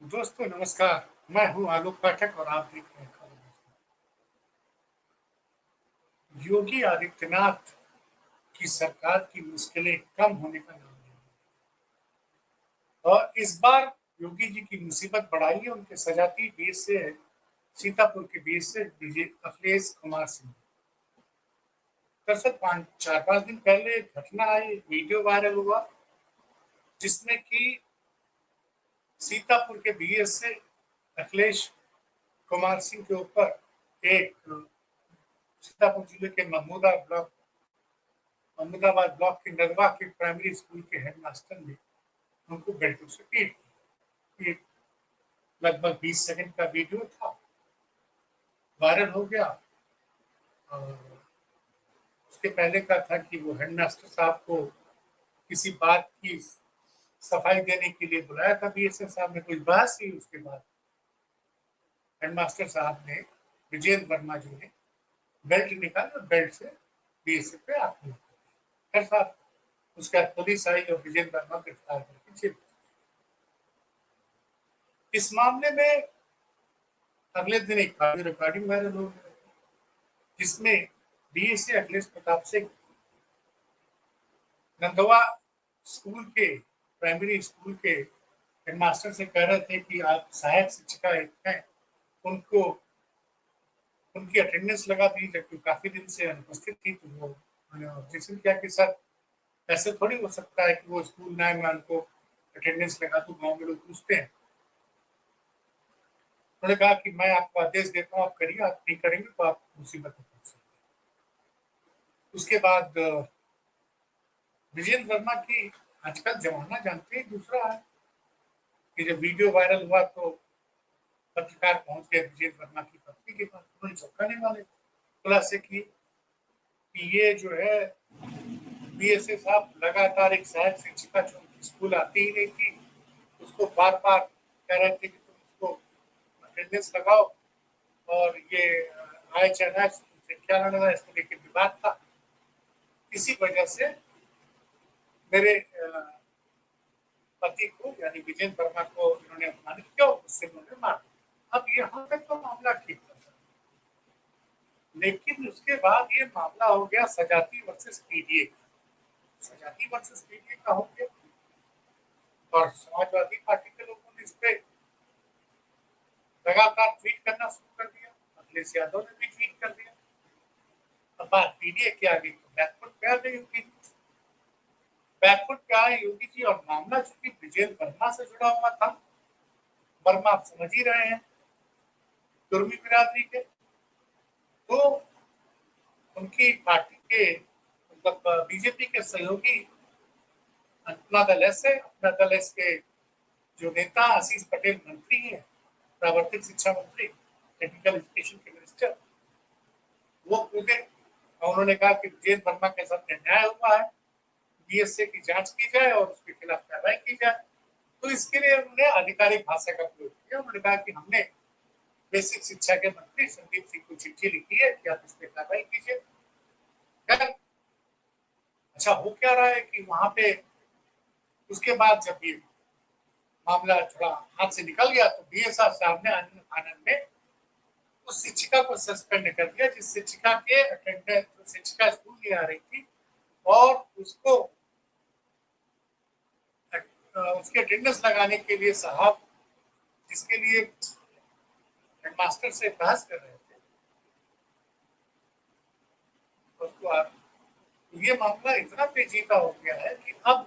दोस्तों नमस्कार। मैं हूं आलोक पाठक और आप देख रहे हैं खबर दोस्तों। योगी आदित्यनाथ की सरकार की मुश्किलें कम होने का नाम नहीं। और इस बार योगी जी की मुसीबत बढ़ाई है उनके सजाती बेस से सीतापुर के बेस से विजय अखिलेश कुमार सिंह। दरअसल 4-5 दिन पहले एक घटना आई, वीडियो वायरल हुआ जिसमें कि सीतापुर के बीएस से अखिलेश कुमार सिंह के ऊपर एक सीतापुर जिले के महमूदाबाद ब्लॉक के नरवा के प्राइमरी स्कूल के हेडमास्टर ने उनको बेल्टों से पीट दिया। लगभग 20 सेकंड का वीडियो था, वायरल हो गया। और उसके पहले का था कि वो हेडमास्टर साहब को किसी बात की सफाई देने के लिए बुलाया था बीएसएफ साहब ने, कुछ बहस हुई। उसके बाद हेडमास्टर साहब ने, विजेंद्र वर्मा जी ने बेल्ट निकाला और बेल्ट से बीएसएफ पे आक्रमण कर दिया। उसके बाद पुलिस आई और विजेंद्र वर्मा गिरफ्तार करके जेल। इस मामले में अगले दिन एक रिकॉर्डिंग वायरल हो गई जिसमें बीएसए अखिलेश प्रताप सिंह नंदवा स्कूल के प्राइमरी स्कूल के हेडमास्टर से कह रहे थे कि आप सहायक शिक्षिका हैं, उनको उनकी अटेंडेंस लगा दी, जबकि काफी दिन से अनुपस्थित थी। तो वो ऑब्जेक्शन किया कि सर ऐसे थोड़ी हो सकता है कि वो स्कूल ना मैं उनको अटेंडेंस लगा दूं, गाँव में लोग पूछते हैं। उन्होंने कहा कि मैं आपको आदेश देता हूँ, आप करिए, आप नहीं करेंगे तो आप मुसीबत में पहुंच सकते। उसके बाद विजेंद्र वर्मा की आजकल जमाना जानते ही दूसरा है कि जब वीडियो वायरल हुआ तो पत्रकार पहुंच गए विजेंद्र वर्मा की पत्नी के पास। उन्होंने चौंकाने वाले खुलासे किए कि ये जो है बीएसए साहब लगातार एक सहायक शिक्षिका जो स्कूल आती ही नहीं थी, उसको बार बार कह रहे थे कि तुम उसको अटेंडेंस लगाओ, और ये आय चाहे क्या लगा इसको लेकर विवाद था। इसी वजह से मेरे पति को यानी विजेंद्र वर्मा को इन्होंने अपमानित किया, उससे उन्होंने मार दिया। अब यहाँ तक तो मामला ठीक था, लेकिन उसके बाद ये मामला हो गया सजाती वर्सेस पीडीए। सजाती वर्सेस पीडीए का हो गया और समाजवादी पार्टी के लोगों ने इस पे लगातार ट्वीट करना शुरू कर दिया। अखिलेश यादव ने भी ट्वीट कर दिया। अब बात पीडीए की आ गई तो बैकफुट पे आ गई योगी जी। बैकफुट पे आए योगी जी, और मामला चूंकि विजेंद्र वर्मा से जुड़ा हुआ था, वर्मा आप समझ ही रहे हैं कुर्मी बिरादरी के, तो उनकी पार्टी के मतलब बीजेपी के सहयोगी अपना दल एस है, अपना दल एस के जो नेता आशीष पटेल मंत्री हैं, प्रावर्तिक शिक्षा मंत्री, टेक्निकल एजुकेशन के मिनिस्टर, वो कूदे और उन्होंने कहा कि विजेंद्र वर्मा के साथ अन्याय हुआ है, बीएसए की जांच की जाए और उसके खिलाफ कार्रवाई की जाए। तो इसके लिए उन्होंने आधिकारिक भाषा का प्रयोग किया। उन्होंने कहा कि हमने बेसिक शिक्षा के मंत्री संदीप सिंह को चिट्ठी लिखी है कि आप इस पर कार्रवाई कीजिए। अच्छा हो क्या रहा है कि वहां पे उसके बाद जब ये मामला थोड़ा हाथ से निकल गया तो बीएसआर साहब ने आनंद में उस शिक्षिका को सस्पेंड कर दिया, जिस शिक्षिका के अटेंडेंस शिक्षिका स्कूल नहीं आ रही थी और उसको उसके अटेंडेंस लगाने के लिए साहब जिसके लिए हेडमास्टर से बहस कर रहे थे उसको ये मामला इतना पेचीदा हो गया है कि अब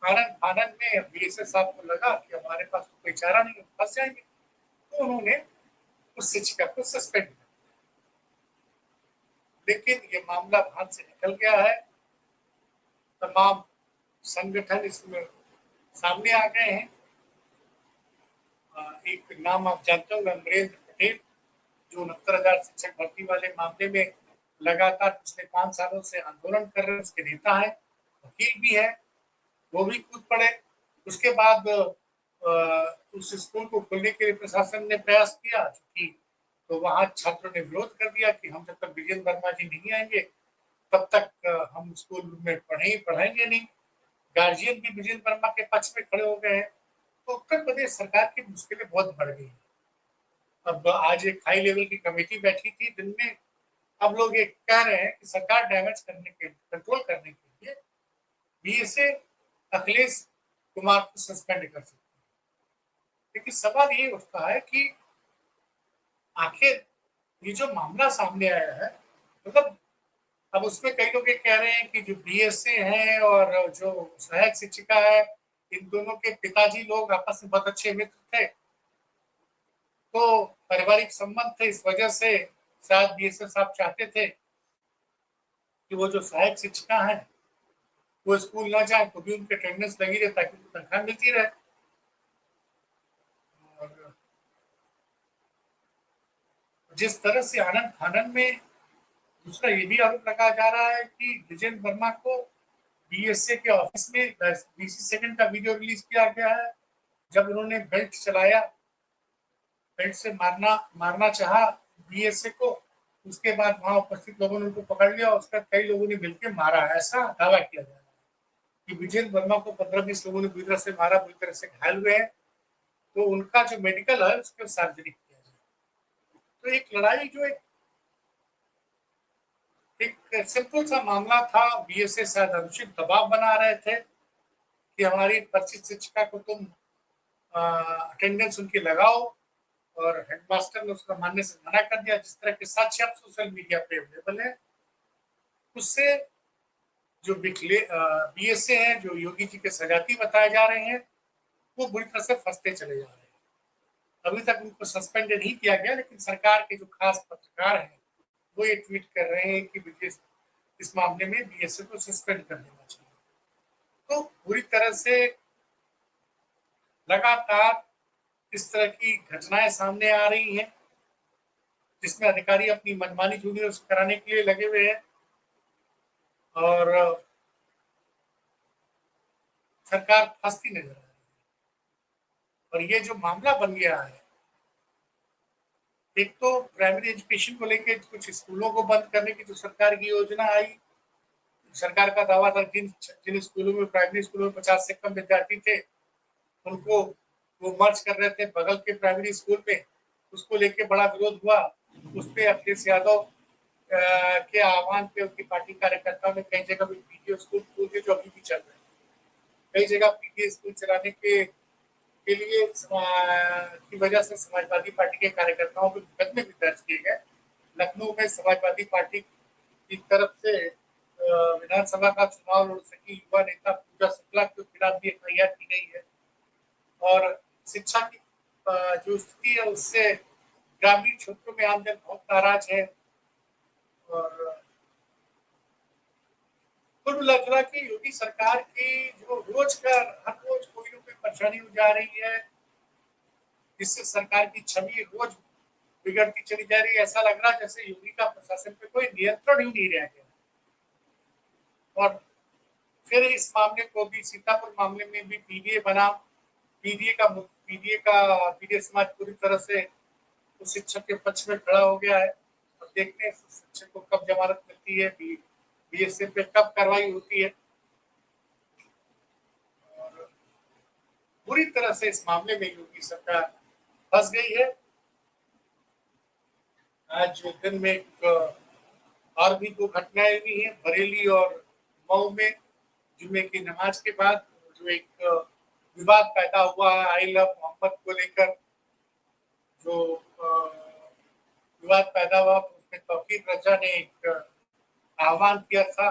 आनंद में बीएसएस साहब को लगा कि हमारे पास तो कोई चारा नहीं, फंस जाएंगे, तो उन्होंने उस शिक्षिका को सस्पेंड कर। लेकिन ये मामला हाथ से निकल गया है, तमाम संगठन इसमें सामने आ गए हैं। एक नाम आप जानते हो, अमरेंद्र पटेल, जो 69,000 शिक्षक भर्ती वाले मामले में लगातार पिछले 5 सालों से आंदोलन कर रहे हैं, उसके नेता है, वकील भी है, वो भी कूद पड़े। उसके बाद उस स्कूल को खोलने के लिए प्रशासन ने प्रयास किया कि तो वहां छात्रों ने विरोध कर दिया कि हम जब तक विजेंद्र वर्मा जी नहीं आएंगे तब तक हम स्कूल में पढ़ाएंगे नहीं। गार्जियन भी विजेंद्र वर्मा के पक्ष में खड़े हो गए हैं। तो उत्तर प्रदेश सरकार की मुश्किलें बहुत बढ़ गई। अब आज एक हाई लेवल की कमेटी बैठी थी जिनमें अब लोग ये कह रहे हैं कि सरकार डैमेज करने के कंट्रोल करने के लिए बीएसए अखिलेश कुमार को सस्पेंड कर सकते हैं। लेकिन सवाल ये उठता है कि आखिर ये जो मामला सामने आया है, मतलब अब उसमें कई लोग ये कह रहे हैं कि जो बीएसए हैं और जो सहायक शिक्षिका है, इन दोनों के पिताजी लोग आपस में बहुत अच्छे मित्र थे, तो पारिवारिक संबंध थे, इस वजह से शायद बीएसए साहब चाहते थे कि वो जो सहायक शिक्षिका है वो स्कूल ना जाए तो भी उनके अटेंडेंस लगी रहे ताकि उनको तनख्वाह मिलती रहे। और जिस तरह से आनंद फानन में दूसरा ये भी आरोप लगाया जा रहा है कि विजेंद्र वर्मा को बीएसए के ऑफिस में 20 सेकंड का वीडियो रिलीज किया गया है जब उन्होंने बेल्ट चलाया, बेल्ट से मारना चाहा बीएसए को, उसके बाद वहां उपस्थित लोगों ने उनको पकड़ लिया और उसका कई लोगों ने मिलकर मारा, ऐसा दावा किया जा रहा है कि विजेंद्र वर्मा को 15-20 लोगों ने बुरी तरह से मारा, बुरी तरह से घायल हुए हैं, तो उनका जो मेडिकल है उसको सार्वजनिक किया जाए। तो एक लड़ाई जो एक सिंपल सा मामला था, बीएसए शायद अनुचित दबाव बना रहे थे कि हमारी परिचित शिक्षिका को तुम अटेंडेंस उनकी लगाओ, और हेडमास्टर ने उसका मानने से मना कर दिया। जिस तरह के साक्ष्य अब सोशल मीडिया पे अवेलेबल है, उससे जो बीएसए हैं, जो योगी जी के सजाती बताए जा रहे हैं, वो बुरी तरह से फंसते चले जा रहे हैं। अभी तक उनको सस्पेंड नहीं किया गया, लेकिन सरकार के जो खास पत्रकार हैं वो ये ट्वीट कर रहे हैं कि इस मामले में बीएसए को सस्पेंड कर देना चाहिए। तो पूरी तरह से लगातार इस तरह की घटनाएं सामने आ रही हैं जिसमें अधिकारी अपनी मनमानी जूनियर्स कराने के लिए लगे हुए हैं और सरकार फंसती नजर आ रही है। और ये जो मामला बन गया है, एक तो प्राइमरी एजुकेशन को लेकर कुछ स्कूलों को बंद करने की जो सरकार की योजना आई, सरकार का दावा था जिन जिन स्कूलों में प्राइमरी स्कूलों में 50 से कम विद्यार्थी थे उनको वो मर्ज कर रहे थे बगल के प्राइमरी स्कूल में, उसको लेके बड़ा विरोध हुआ। उस पर अखिलेश यादव के आह्वान पे उनकी पार्टी कार्यकर्ताओं ने कई जगह पीटीए स्कूल खोल के जो अभी भी चल रहे हैं, कई जगह पीटीए स्कूल चलाने के लिए की वजह से समाजवादी पार्टी के कार्यकर्ताओं के मुकदमे भी दर्ज किए गए। लखनऊ में समाजवादी पार्टी की तरफ से विधानसभा का चुनाव लड़ सकी युवा नेता पूजा शुक्ला के खिलाफ भी एफआईआर की गई है। और शिक्षा की जो स्थिति है उससे ग्रामीण क्षेत्रों में आमजन बहुत नाराज है। और कुल मिलाकर के योगी सरकार की जो रोज का हर रोज कोई ना कोई परेशानी हो जा रही है, जिससे सरकार की छवि रोज बिगड़ती चली जा रही है। ऐसा लग रहा है जैसे योगी का प्रशासन पे कोई नियंत्रण ही नहीं रह गया। और फिर इस मामले को भी, सीतापुर मामले में भी पीडीए बना, पीडीए समाज पूरी तरह से उस शिक्षक के पक्ष में खड़ा हो गया है। अब देखते हैं शिक्षक को कब जमानत मिलती है, बीएसए पे कब कार्रवाई होती है। और पूरी तरह से इस मामले में योगी सरकार फंस गई है। आज दिन में और भी 2 घटनाएं हुई हैं बरेली और मऊ में। जुम्मे की नमाज के बाद जो एक विवाद पैदा हुआ है आई लव मोहम्मद को लेकर, जो विवाद पैदा हुआ तो उसमें तौकीर रजा ने एक आह्वान किया था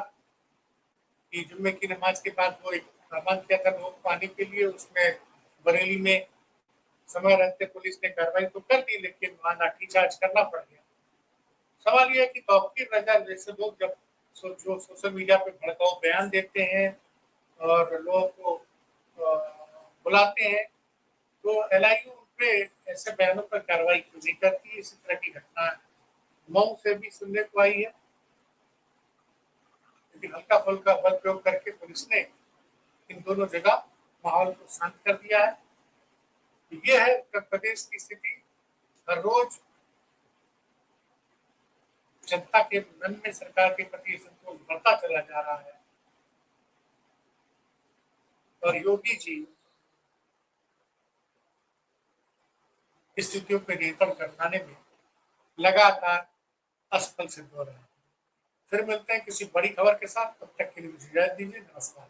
कि जुम्मे की नमाज के बाद वो एक आह्वान किया था लोग पाने के लिए। उसमें बरेली में समय रहते पुलिस ने कार्रवाई तो कर दी, लेकिन वहां लाठीचार्ज करना पड़ गया। सवाल यह है कि तौकीर रजा जैसे लोग जब जो सोशल मीडिया पे भड़काऊ बयान देते हैं और लोगों को बुलाते हैं, तो एलआईयू पे ऐसे बयानों पर कार्रवाई क्यों नहीं करती। इसी तरह की घटना मऊ से भी सुनने को आई है, लेकिन हल्का फुल्का बल प्रयोग करके पुलिस ने इन दोनों जगह माहौल को शांत कर दिया है। ये है उत्तर प्रदेश की स्थिति। हर रोज जनता के मन में सरकार के प्रति संतोष बढ़ता चला जा रहा है और योगी जी स्थितियों पर नियंत्रण करवाने में लगातार असफल सिद्ध हो रहे हैं। फिर मिलते हैं किसी बड़ी खबर के साथ, तब तक के लिए मुझे इजाजत दीजिए। नमस्कार।